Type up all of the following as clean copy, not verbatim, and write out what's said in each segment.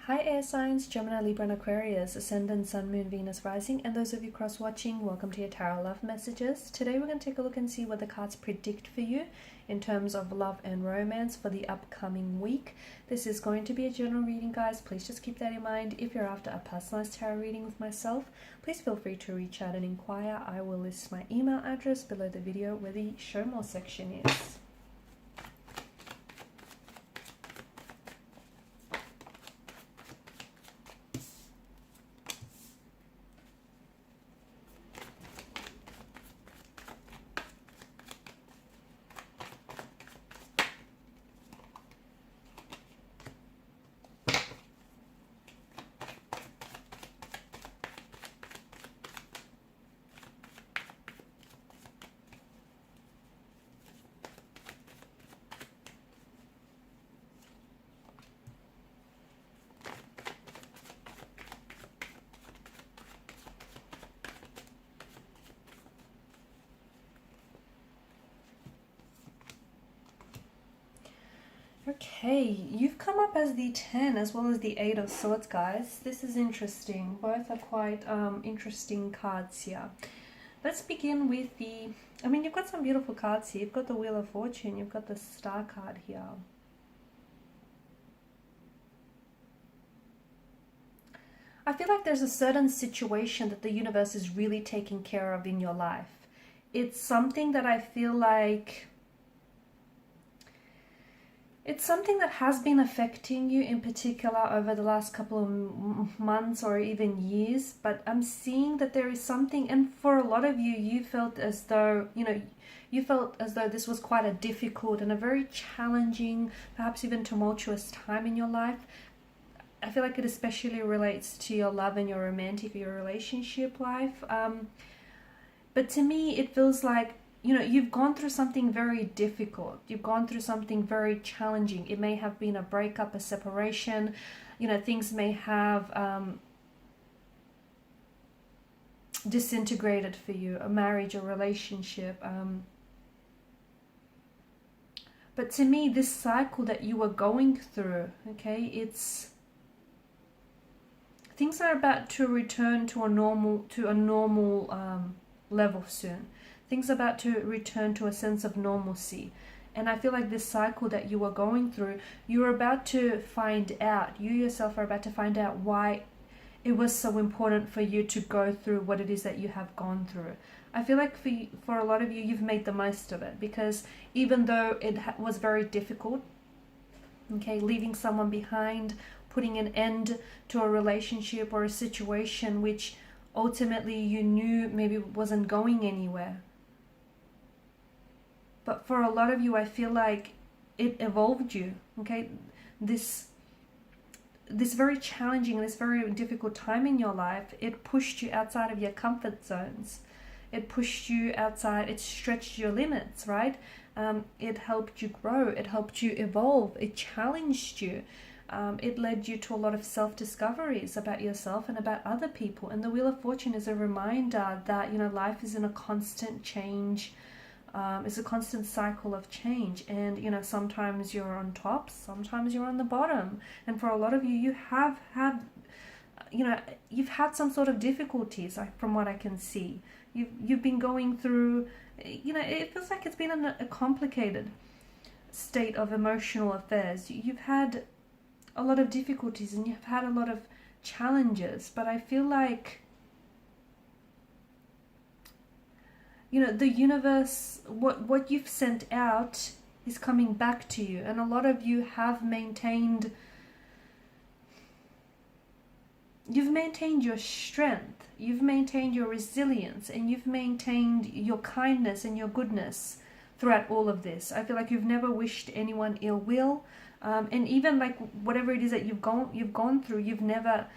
Hi air signs, Gemini, Libra and Aquarius, Ascendant, Sun, Moon, Venus, Rising, and those of you cross-watching, welcome to your Tarot Love Messages. Today we're going to take a look and see what the cards predict for you in terms of love and romance for the upcoming week. This is going to be a general reading, guys. Please just keep that in mind. If you're after a personalized tarot reading with myself, please feel free to reach out and inquire. I will list my email address below the video where the show more section is. Okay, you've come up as the 10 as well as the 8 of Swords, guys. This is interesting. Both are quite interesting cards here. Let's begin with the... you've got some beautiful cards here. You've got the Wheel of Fortune. You've got the Star card here. I feel like there's a certain situation that the universe is really taking care of in your life. It's something that I feel like... It's something that has been affecting you in particular over the last couple of months or even years, but I'm seeing that there is something, and for a lot of you, you felt as though, this was quite a difficult and a very challenging, perhaps even tumultuous time in your life. I feel like it especially relates to your love and your romantic, your relationship life. But to me, it feels like, you've gone through something very difficult. You've gone through something very challenging. It may have been a breakup, a separation. Things may have disintegrated for you, a marriage, a relationship. But to me, this cycle that you were going through, okay, things are about to return to a normal level soon. Things are about to return to a sense of normalcy. And I feel like this cycle that you were going through, you're about to find out, you yourself are about to find out why it was so important for you to go through what it is that you have gone through. I feel like for a lot of you, you've made the most of it, because even though it was very difficult, okay, leaving someone behind, putting an end to a relationship or a situation which ultimately you knew maybe wasn't going anywhere. But for a lot of you, I feel like it evolved you, okay? This very challenging, this very difficult time in your life, it pushed you outside of your comfort zones. It pushed you outside, it stretched your limits, right? It helped you grow, it helped you evolve, it challenged you. It led you to a lot of self-discoveries about yourself and about other people. And the Wheel of Fortune is a reminder that, life is in a constant change. It's a constant cycle of change, and sometimes you're on top, sometimes you're on the bottom, and for a lot of you, you have had you've had some sort of difficulties, from what I can see. You've been going through, it feels like it's been a complicated state of emotional affairs. You've had a lot of difficulties and you've had a lot of challenges, but I feel like the universe, what you've sent out is coming back to you. And a lot of you have maintained, you've maintained your strength, you've maintained your resilience, and you've maintained your kindness and your goodness throughout all of this. I feel like you've never wished anyone ill will. And even like whatever it is that you've gone through, you've never,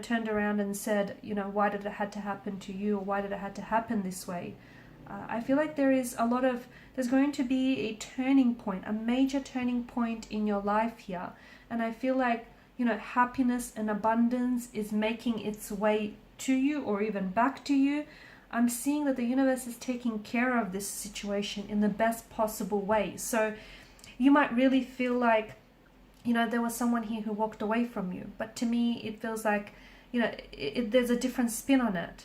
turned around and said, why did it have to happen to you? Or why did it have to happen this way? I feel like there's going to be a turning point, a major turning point in your life here. And I feel like, happiness and abundance is making its way to you or even back to you. I'm seeing that the universe is taking care of this situation in the best possible way. So you might really feel like, there was someone here who walked away from you. But to me, it feels like, there's a different spin on it,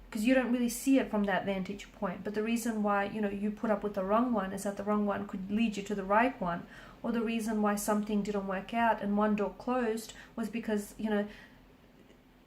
because you don't really see it from that vantage point. But the reason why, you put up with the wrong one is that the wrong one could lead you to the right one. Or the reason why something didn't work out and one door closed was because,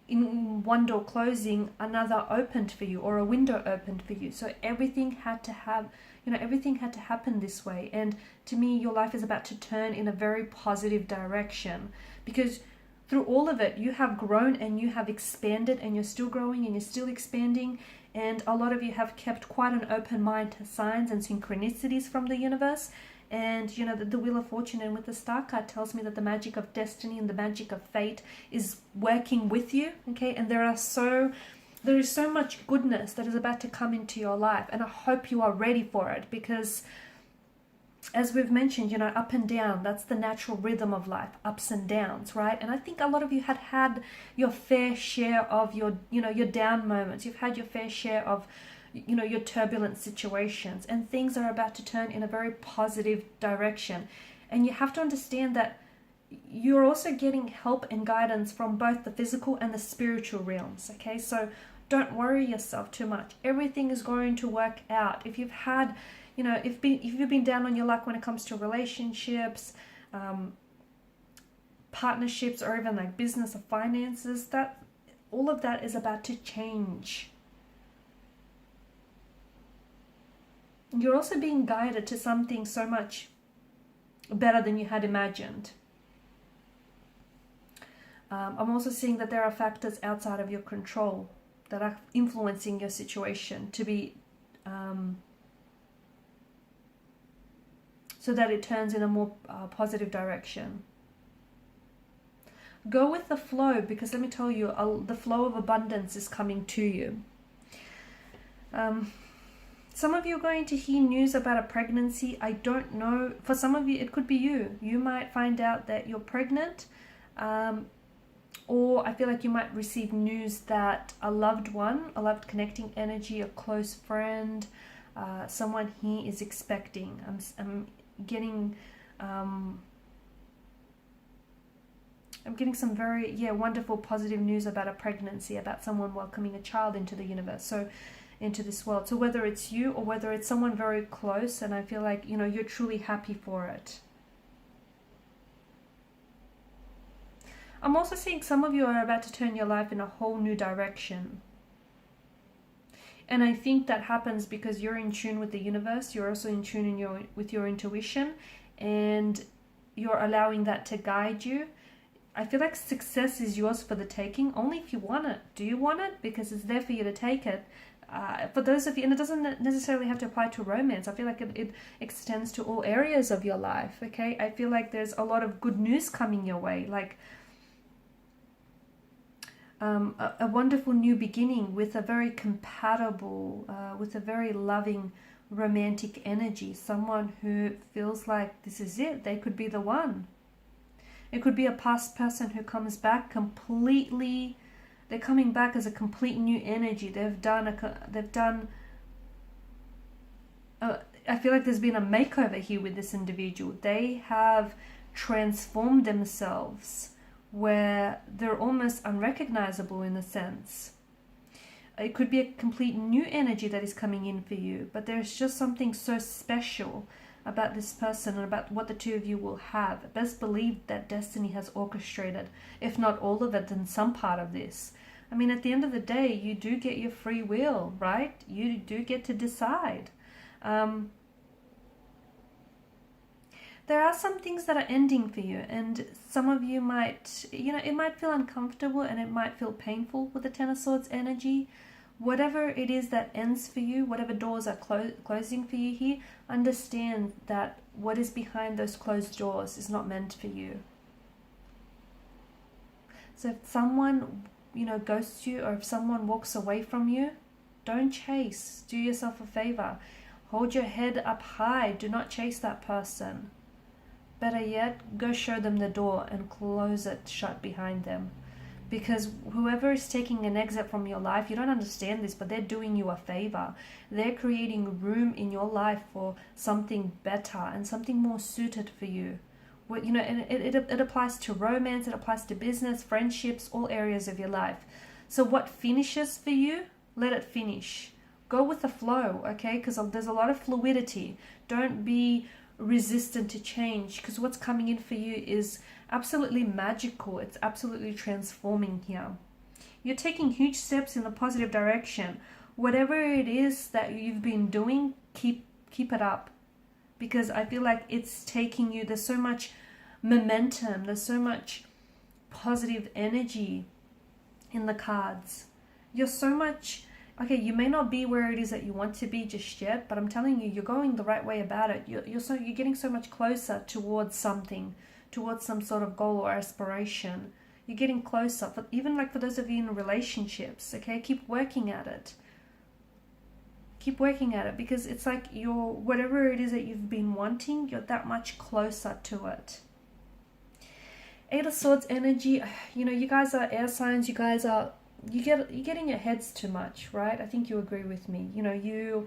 in one door closing, another opened for you, or a window opened for you. So everything had to happen this way. And to me, your life is about to turn in a very positive direction, because through all of it, you have grown and you have expanded, and you're still growing and you're still expanding. And a lot of you have kept quite an open mind to signs and synchronicities from the universe. And the Wheel of Fortune and with the Star card tells me that the magic of destiny and the magic of fate is working with you. Okay, and there is so much goodness that is about to come into your life, and I hope you are ready for it, because as we've mentioned, up and down, that's the natural rhythm of life, ups and downs, right? And I think a lot of you had your fair share of your down moments. You've had your fair share of your turbulent situations, and things are about to turn in a very positive direction. And you have to understand that you're also getting help and guidance from both the physical and the spiritual realms. Okay, so don't worry yourself too much. Everything is going to work out. If you've had, if you've been down on your luck when it comes to relationships, partnerships, or even like business or finances, that all of that is about to change. You're also being guided to something so much better than you had imagined. I'm also seeing that there are factors outside of your control that are influencing your situation to be so that it turns in a more positive direction. Go with the flow, because let me tell you, the flow of abundance is coming to you. Some of you are going to hear news about a pregnancy. I don't know. For some of you, it could be you. You might find out that you're pregnant, or I feel like you might receive news that a loved one, a loved connecting energy, a close friend, someone here is expecting. I'm getting some very wonderful positive news about a pregnancy, about someone welcoming a child into the universe. So into this world. So whether it's you or whether it's someone very close, and I feel like you're truly happy for it. I'm also seeing some of you are about to turn your life in a whole new direction. And I think that happens because you're in tune with the universe. You're also in tune with your intuition, and you're allowing that to guide you. I feel like success is yours for the taking, only if you want it. Do you want it? Because it's there for you to take it. For those of you, and it doesn't necessarily have to apply to romance. I feel like it extends to all areas of your life. Okay, I feel like there's a lot of good news coming your way, like a wonderful new beginning with a very compatible, with a very loving, romantic energy. Someone who feels like this is it. They could be the one. It could be a past person who comes back completely. They're coming back as a complete new energy. I feel like there's been a makeover here with this individual. They have transformed themselves where they're almost unrecognizable in a sense. It could be a complete new energy that is coming in for you, but there's just something so special about this person and about what the two of you will have. Best believe that destiny has orchestrated, if not all of it, then some part of this. I mean, at the end of the day, you do get your free will, right? You do get to decide. There are some things that are ending for you, and some of you might, it might feel uncomfortable and it might feel painful with the Ten of Swords energy. Whatever it is that ends for you, whatever doors are closing for you here, understand that what is behind those closed doors is not meant for you. So if someone, ghosts you, or if someone walks away from you, don't chase. Do yourself a favor. Hold your head up high. Do not chase that person. Better yet, go show them the door and close it shut behind them. Because whoever is taking an exit from your life, you don't understand this, but they're doing you a favor. They're creating room in your life for something better and something more suited for you. What, you know, and it applies to romance, it applies to business, friendships, all areas of your life. So what finishes for you, let it finish. Go with the flow, okay? Because there's a lot of fluidity. Don't be resistant to change, because what's coming in for you is absolutely magical. It's absolutely transforming here. You're taking huge steps in the positive direction. Whatever it is that you've been doing, keep it up, because I feel like it's taking you, there's so much momentum, there's so much positive energy in the cards. You're so much, okay, you may not be where it is that you want to be just yet, but I'm telling you, you're going the right way about it. You're getting so much closer towards something, towards some sort of goal or aspiration. You're getting closer, even like for those of you in relationships, okay, keep working at it. Keep working at it, because it's like whatever it is that you've been wanting, you're that much closer to it. Eight of Swords energy, you know, you guys are air signs, you guys are, you get in your heads too much, right? I think you agree with me. You know, you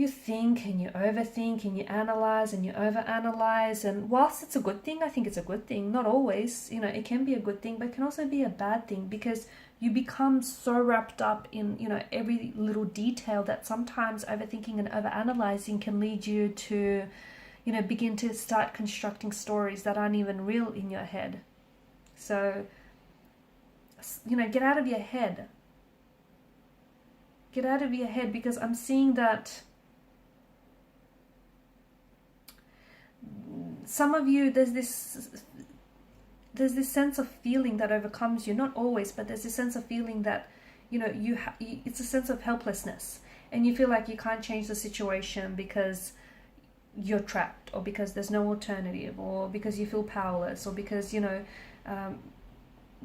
think and you overthink and you analyze and you overanalyze, and whilst it's a good thing, I think it's a good thing, not always, you know, it can be a good thing, but it can also be a bad thing, because you become so wrapped up in, you know, every little detail that sometimes overthinking and overanalyzing can lead you to, you know, begin to start constructing stories that aren't even real in your head. So, you know, get out of your head. Get out of your head, because I'm seeing that some of you, there's this sense of feeling that overcomes you. Not always, but there's this sense of feeling that, you know, it's a sense of helplessness, and you feel like you can't change the situation because you're trapped, or because there's no alternative, or because you feel powerless, or because, you know,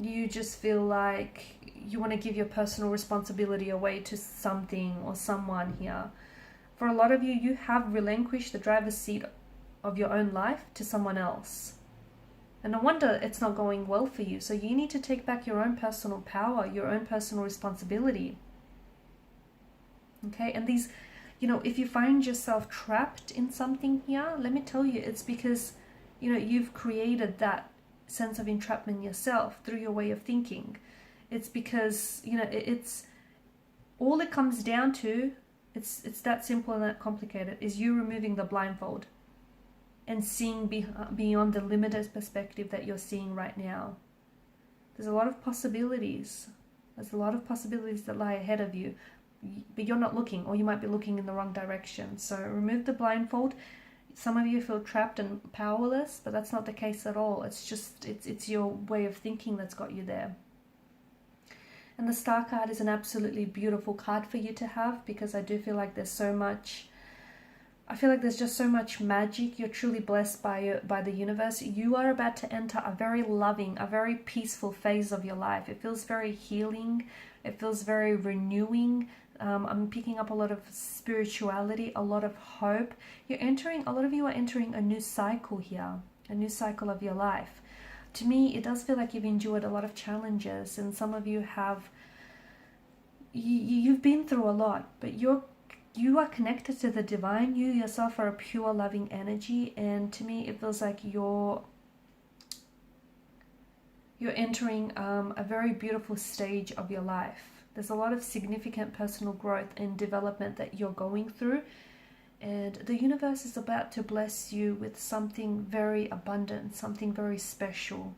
you just feel like you want to give your personal responsibility away to something or someone here. For a lot of you, you have relinquished the driver's seat of your own life to someone else. And no wonder it's not going well for you. So you need to take back your own personal power, your own personal responsibility. Okay, and these, you know, if you find yourself trapped in something here, let me tell you, it's because, you know, you've created that sense of entrapment yourself through your way of thinking. It's because, you know, it's all it comes down to, it's that simple and that complicated, is you removing the blindfold and seeing beyond the limited perspective that you're seeing right now. There's a lot of possibilities. There's a lot of possibilities that lie ahead of you, but you're not looking, or you might be looking in the wrong direction. So remove the blindfold. Some of you feel trapped and powerless, but that's not the case at all. It's just, it's your way of thinking that's got you there. And the Star card is an absolutely beautiful card for you to have, because I do feel like there's so much, I feel like there's just so much magic. You're truly blessed by the universe. You are about to enter a very loving, a very peaceful phase of your life. It feels very healing. It feels very renewing. I'm picking up a lot of spirituality, a lot of hope. A lot of you are entering a new cycle here, a new cycle of your life. To me, it does feel like you've endured a lot of challenges, and some of you have, you've been through a lot, but you are connected to the divine. You yourself are a pure loving energy, and to me it feels like you're entering a very beautiful stage of your life. There's a lot of significant personal growth and development that you're going through, and the universe is about to bless you with something very abundant, something very special.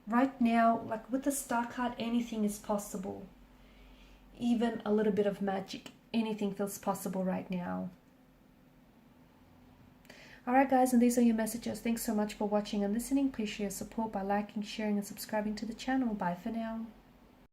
Right now, like with the Star card, anything is possible. Even a little bit of magic. Anything feels possible right now. Alright guys, and these are your messages. Thanks so much for watching and listening. Please share your support by liking, sharing and subscribing to the channel. Bye for now.